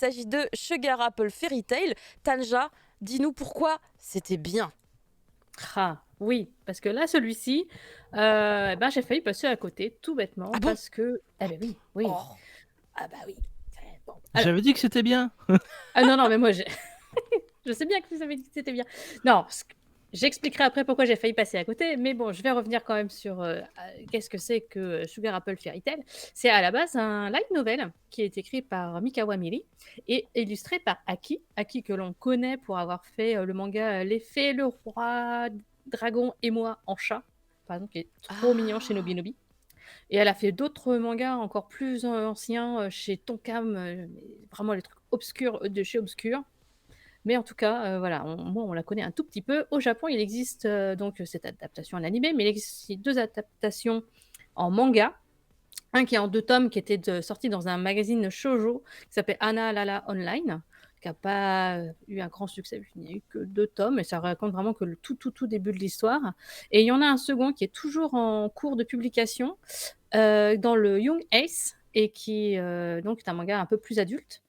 s'agit de Sugar Apple Fairy Tail. Tanja, dis-nous pourquoi c'était bien. Ah, oui, parce que là, celui-ci, ben, j'ai failli passer à côté, tout bêtement, Ah bon? parce que eh beh, oui, oui. Oh. Ah bah oui, bon. Alors J'avais dit que c'était bien. non, non, mais moi, je sais bien que vous avez dit que c'était bien. Non, j'expliquerai après pourquoi j'ai failli passer à côté, mais bon, je vais revenir quand même sur, qu'est-ce que c'est que Sugar Apple Fairy Tail. C'est à la base un light novel qui est écrit par Mikawa Miri et illustré par Aki. Aki que l'on connaît pour avoir fait, le manga, Les Fées, le Roi Dragon et moi en chat, par exemple, qui est trop mignon chez Ah. Nobinobi. Et elle a fait d'autres mangas encore plus anciens, chez Tonkam, mais vraiment les trucs obscurs de chez Obscur. Mais en tout cas, voilà, moi, on la connaît un tout petit peu. Au Japon, il existe donc cette adaptation en animé, mais il existe aussi deux adaptations en manga. Un qui est en deux tomes, qui était sorti dans un magazine shoujo qui s'appelle Ana Lala Online, qui n'a pas eu un grand succès. Il n'y a eu que deux tomes et ça raconte vraiment que le tout début de l'histoire. Et il y en a un second qui est toujours en cours de publication dans le Young Ace et qui donc est un manga un peu plus adulte.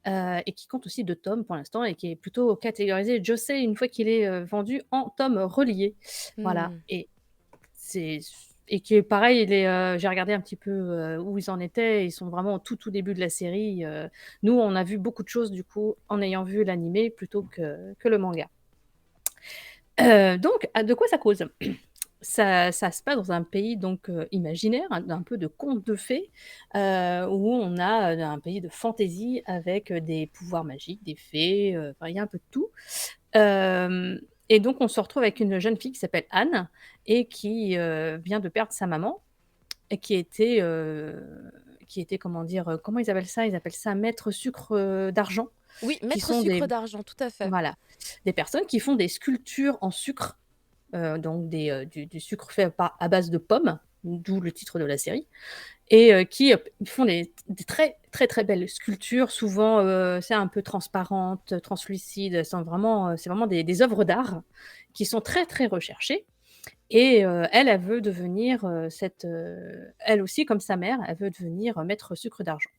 Et qui compte aussi 2 tomes pour l'instant et qui est plutôt catégorisé josei une fois qu'il est, vendu en tomes reliés. Voilà Hmm. c'est et qui est pareil, il est, j'ai regardé un petit peu, où ils en étaient. Ils sont vraiment au tout début de la série. Nous, on a vu beaucoup de choses du coup en ayant vu l'animé plutôt que le manga. Donc de quoi ça cause? Ça se passe dans un pays donc imaginaire, un peu de conte de fées, où on a, un pays de fantaisie avec, des pouvoirs magiques, des fées, enfin il y a un peu de tout. Hem Et donc on se retrouve avec une jeune fille qui s'appelle Anne et qui, vient de perdre sa maman et qui était comment dire? Comment ils appellent ça? Ils appellent ça maître sucre, d'argent, Oui, qui maître sont sucre des d'argent, tout à fait. voilà, des personnes qui font des sculptures en sucre, donc du sucre fait à base de pommes, d'où le titre de la série et qui, font des très belles sculptures souvent, c'est un peu transparentes, translucides, c'est vraiment des œuvres d'art qui sont très recherchées et elle veut devenir, elle aussi comme sa mère, elle veut devenir, maître sucre d'argent.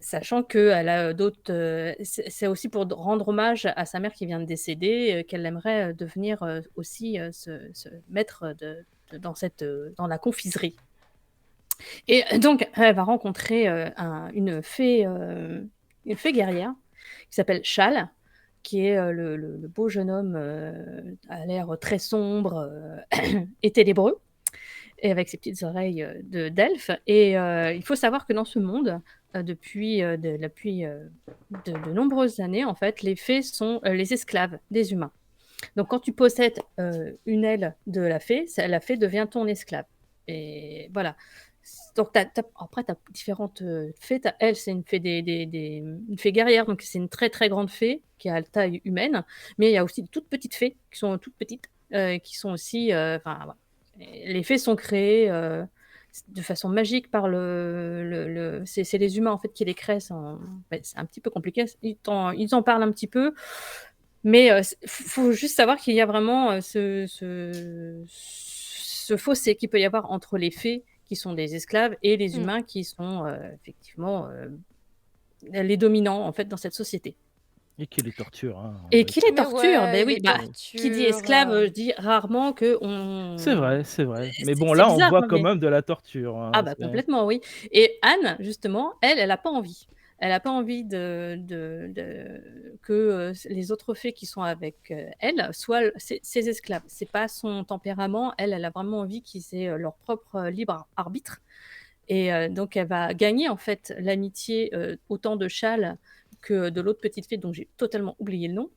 Sachant qu'elle a, d'autres, c'est aussi pour rendre hommage à sa mère qui vient de décéder, qu'elle aimerait, devenir, aussi, se mettre dans la confiserie et donc elle va rencontrer, une fée guerrière qui s'appelle Chal, qui est, le beau jeune homme, à l'air très sombre, et ténébreux et avec ses petites oreilles, d'elfe et il faut savoir que dans ce monde, depuis de nombreuses années, en fait, les fées sont, les esclaves des humains. Donc quand tu possèdes, une aile de la fée, la fée devient ton esclave et voilà. Donc après tu as différentes, fées. Elle, c'est une fée une fée guerrière, donc c'est une très grande fée qui a la taille humaine, mais il y a aussi de toutes petites fées qui sont toutes petites, qui sont aussi, enfin voilà. Et les fées sont créées, de façon magique par c'est les humains en fait qui les créent sans c'est un petit peu compliqué. Ils en parlent un petit peu, mais faut juste savoir qu'il y a vraiment, ce fossé qu'il peut y avoir entre les fées qui sont des esclaves et les Hmm. humains qui sont, effectivement, les dominants en fait dans cette société Et qui les torture, hein, on et va qui les dire. Mais torturent. ouais, Beh il oui, les bah, qui dit torture. esclave, dit rarement qu'on C'est vrai, c'est vrai. Mais bon, c'est là, on bizarre, voit hein, quand mais même de la torture, ah hein, bah c'est complètement, oui et Anne, justement, elle a pas envie. Elle a pas envie que, les autres fées qui sont avec, elle soient ses esclaves. C'est pas son tempérament. Elle a vraiment envie qu'ils aient, leur propre, libre arbitre et donc elle va gagner, en fait, l'amitié, autant de Châle que de l'autre petite fée dont j'ai totalement oublié le nom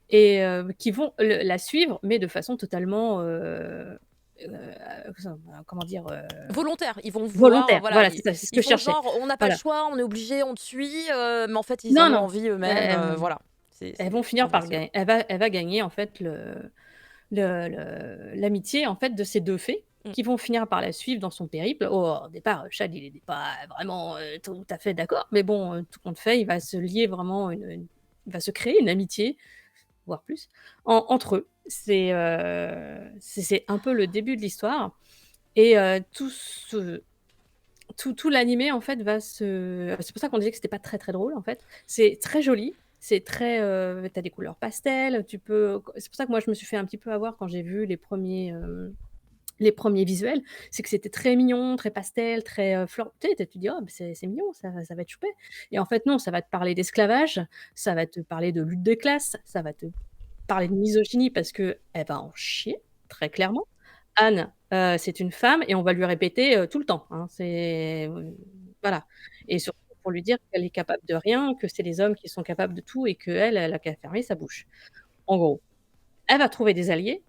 et qui vont la suivre, mais de façon totalement, comment dire? Volontaires, ils vont vouloir, Volontaire, voilà, voilà, ils, c'est ce ils que je font cherchais. genre, on n'a pas le Voilà. choix, on est obligé, on te suit, mais en fait, ils Non, en ont non, envie eux-mêmes, elles voilà. elles vont Faut finir bien par sûr. gagner. Elle va gagner en fait l'amitié en fait de ces 2 fées Mm. qui vont finir par la suivre dans son périple. Au départ, Chad, il était pas vraiment, tout à fait d'accord, mais bon, tout compte fait, il va se lier vraiment il va se créer une amitié, voire plus, entre eux. C'est un peu le début de l'histoire et tout ce tout l'animé en fait va se c'est pour ça qu'on disait que c'était pas très, très drôle en fait. C'est très joli, c'est très, tu des couleurs pastel, tu peux c'est pour ça que moi je me suis fait un petit peu avoir quand j'ai vu les premiers visuels, c'est que c'était très mignon, très pastel, très, tu sais, tu dis: «Oh, beh, c'est mignon, ça va être chouette» et en fait non, ça va te parler d'esclavage, ça va te parler de lutte des classes, ça va te parler de misogynie parce qu'elle va en chier, très clairement. Anne, c'est une femme et on va lui répéter, tout le temps, hein. Voilà et surtout pour lui dire qu'elle est capable de rien, que c'est les hommes qui sont capables de tout et qu'elle, elle a qu'à fermer sa bouche. En gros, elle va trouver des alliés,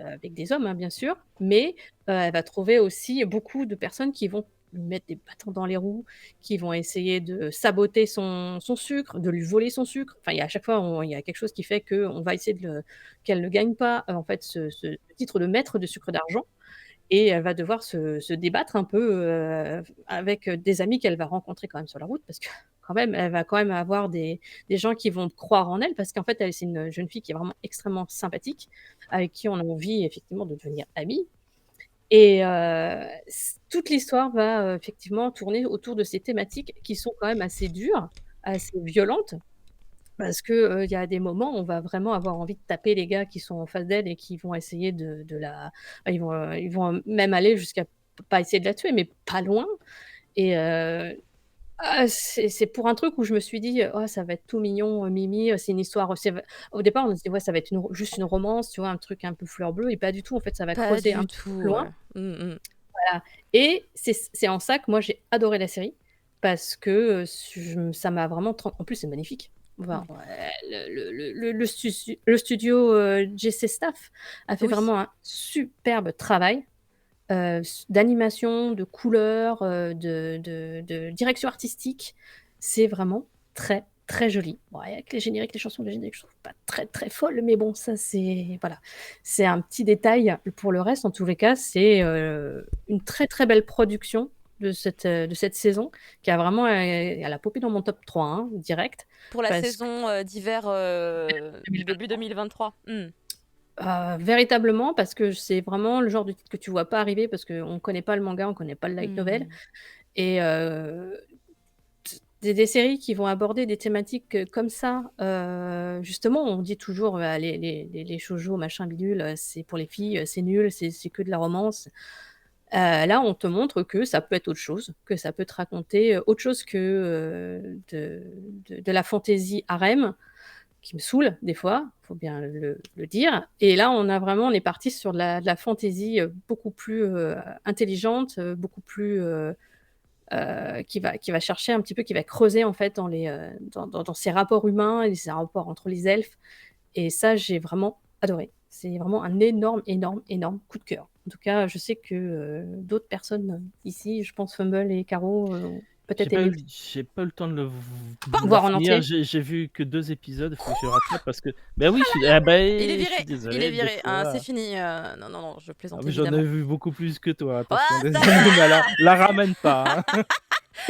avec des hommes, hein, bien sûr, mais elle va trouver aussi beaucoup de personnes qui vont lui mettre des bâtons dans les roues, qui vont essayer de saboter son sucre, de lui voler son sucre. Enfin, il y a à chaque fois, il y a quelque chose qui fait qu'on va essayer qu'elle ne gagne pas, en fait, ce titre de maître de sucre d'argent et elle va devoir se débattre un peu, avec, des amis qu'elle va rencontrer quand même sur la route parce que quand même, elle va quand même avoir des gens qui vont croire en elle parce qu'en fait, elle, c'est une jeune fille qui est vraiment extrêmement sympathique, avec qui on a envie effectivement de devenir amis et toute l'histoire va, effectivement tourner autour de ces thématiques qui sont quand même assez dures, assez violentes parce que, il y a des moments où on va vraiment avoir envie de taper les gars qui sont en face d'elle et qui vont essayer de la ils vont même aller jusqu'à pas essayer de la tuer, mais pas loin et c'est pour un truc où je me suis dit: «Oh ça va être tout mignon, mimi, c'est une histoire» au départ on se dit: «Ouais ça va être juste une romance», tu vois? Un truc un peu fleur bleue et pas du tout en fait, ça va Pas creuser un du petit peu tout, plus loin. ouais. Mmh mh. Voilà et c'est en ça que moi j'ai adoré la série parce que, ça m'a vraiment en plus c'est magnifique. Enfin, Mmh. le studio, JC Staff a fait Oui. vraiment un superbe travail, d'animation, de couleurs, de direction artistique. C'est vraiment très, très joli. Bon avec les génériques, les chansons, les génériques, je trouve pas très, très folles, mais bon ça c'est voilà, c'est un petit détail. Pour le reste, en tous les cas, c'est, une très, très belle production de cette saison qui a vraiment, elle a popé dans mon top 3 hein, direct Pour la parce que saison, d'hiver, début 2023. Mmh. Véritablement parce que c'est vraiment le genre de titre que tu vois pas arriver parce qu'on connaît pas le manga, on connaît pas le light novel Mmh. et des séries qui vont aborder des thématiques, comme ça, justement, on dit toujours, les shoujo machin bidule, c'est pour les filles, c'est nul, c'est que de la romance. Là, on te montre que ça peut être autre chose, que ça peut te raconter, autre chose que, de la fantaisie harem, qui me saoule des fois, faut bien le dire et là, on est parti sur de la fantaisie, beaucoup plus, intelligente, beaucoup plus, qui va chercher un petit peu, qui va creuser en fait dans ces rapports humains et ces rapports entre les elfes et ça, j'ai vraiment adoré. C'est vraiment un énorme, énorme, énorme coup de cœur. En tout cas, je sais que, d'autres personnes, ici, je pense Fumble et Caro, ont peut-être aimé aussi. J'ai pas eu le temps de Pas le Voir en encore! finir. entier? J'ai vu que 2 épisodes, il faut que je rattrape parce que oui, Il est je suis viré, il est désolé, des viré, hein, c'est fois fini, non, non, non, je ah plaisante mais j'en ai évidemment. vu beaucoup plus que toi, Ah attention, ça désolé, mais va! la ramène pas, hein.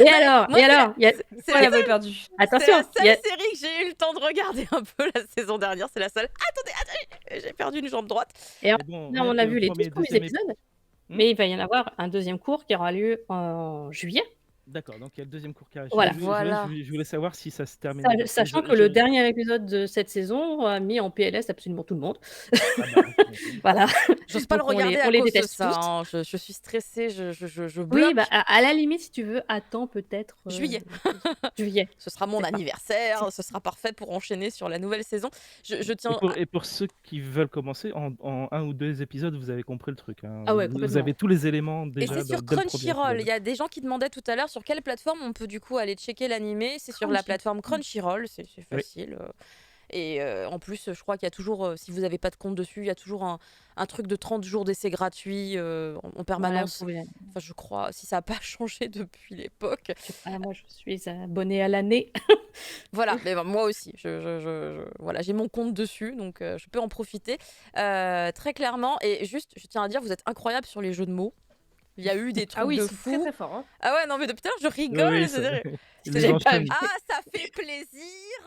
Et Non, alors? moi Et alors? Il y a c'est Quoi la la balle perdue? c'est la attention, il y seule a série que j'ai eu le temps de regarder un peu la saison dernière, c'est la seule. Attendez, attendez, j'ai perdu une jambe droite. et en Mais bon, là, rien on a que vu les 12 1er, premiers 2e épisodes, mmh? mais il va y en avoir un deuxième cours qui aura lieu en juillet. D'accord, donc il y a le 2e cours qui arrive. Voilà. Voilà. Je voulais savoir si ça se terminait vite. Sachant que le dernier épisode de cette saison a mis en PLS absolument tout le monde. Ah bah, oui, tu m'étonnes. Voilà, J'ose pas le donc regarder à on les cause de déteste ça, tous. hein, je suis stressée, je Oui, bah, bloque. à la limite, si tu veux, attends peut-être, Juillet. juillet. Ce sera mon C'est pas anniversaire, ce sera parfait pour enchaîner sur la nouvelle saison. Je tiens à Et pour ceux qui veulent commencer, en 1 ou 2 épisodes, vous avez compris le truc, hein. ah ouais, Vous avez complètement. tous les éléments et déjà c'est sur dès le 1er Crunchyroll. Il épisode. y a des gens qui demandaient tout à l'heure sur quelle plateforme on peut du coup aller checker l'animé. C'est sur la Crunchy. plateforme Crunchyroll, c'est Oui. facile. Et en plus, je crois qu'il y a toujours, si vous n'avez pas de compte dessus, il y a toujours un truc de 30 jours d'essai gratuit en Ouais, vous permanence. pouvez Enfin, je crois, si ça n'a pas changé depuis l'époque. moi, je suis abonnée à l'année. Voilà, mais ben, moi aussi, voilà, j'ai mon compte dessus, donc je peux en profiter très clairement. Et juste, je tiens à dire, vous êtes incroyables sur les jeux de mots. Il y a eu des Ah trucs oui, ils de sont très fou. très forts, hein. Ah ouais, non, mais depuis tout à l'heure, je Oui, rigole. oui, C'est-à-dire, ils j'étais les là, J'ai pas vu. enchaînent. ah, ça fait plaisir.